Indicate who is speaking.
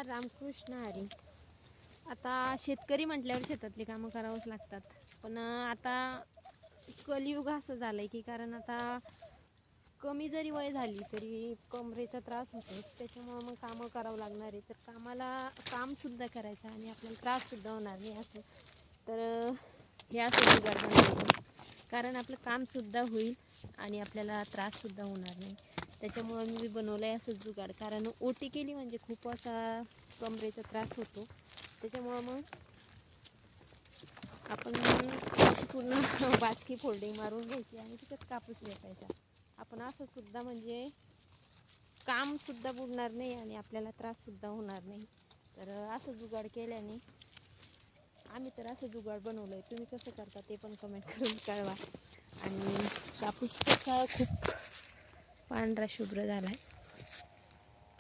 Speaker 1: नमस्कार, रामकृष्ण हरी. आता शेतकरी म्हटल्यावर शेतातली कामं करावंच लागतात. पण आता कलियुग असं झालं आहे की कारण आता कमी जरी वय झाली तरी कमरेचा त्रास होतो. त्याच्यामुळं मग कामं करावं लागणार आहे. तर कामसुद्धा करायचं आणि आपल्याला त्राससुद्धा होणार नाही असं. तर हे असं जुगाड बनवायचं कारण आपलं कामसुद्धा होईल आणि आपल्याला त्राससुद्धा होणार नाही. त्याच्यामुळं मी बनवलं आहे असं जुगाड. कारण ओटी केली म्हणजे खूप असा कमरेचा त्रास होतो. त्याच्यामुळं मग आपण अशी पूर्ण बाचकी फोल्डिंग मारून घ्यायची आणि तिच्यात कापूस वेचायचा. आपण असं सुद्धा म्हणजे कामसुद्धा बुडणार नाही आणि आपल्याला त्राससुद्धा होणार नाही. तर असं जुगाड केल्याने आम्ही तर असं जुगाड बनवलं आहे. तुम्ही कसं करता ते पण कमेंट करून कळवा. आणि कापूस कसा खूप पांढरा शुभ्र झाला आहे.